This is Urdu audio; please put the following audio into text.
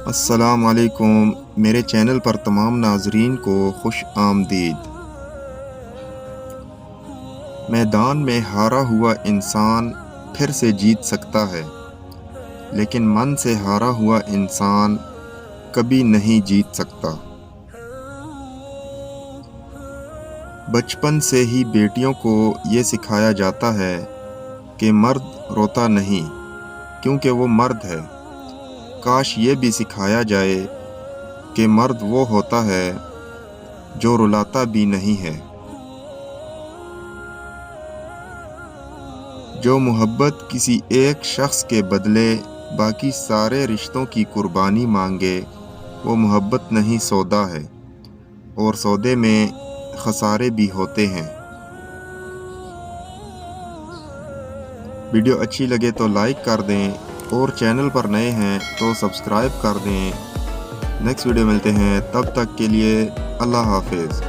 السلام علیکم، میرے چینل پر تمام ناظرین کو خوش آمدید۔ میدان میں ہارا ہوا انسان پھر سے جیت سکتا ہے، لیکن من سے ہارا ہوا انسان کبھی نہیں جیت سکتا۔ بچپن سے ہی بیٹیوں کو یہ سکھایا جاتا ہے کہ مرد روتا نہیں کیونکہ وہ مرد ہے۔ کاش یہ بھی سکھایا جائے کہ مرد وہ ہوتا ہے جو رلاتا بھی نہیں ہے۔ جو محبت کسی ایک شخص کے بدلے باقی سارے رشتوں کی قربانی مانگے وہ محبت نہیں، سودا ہے، اور سودے میں خسارے بھی ہوتے ہیں۔ ویڈیو اچھی لگے تو لائک کر دیں، اور چینل پر نئے ہیں تو سبسکرائب کر دیں۔ نیکسٹ ویڈیو ملتے ہیں، تب تک کے لیے اللہ حافظ۔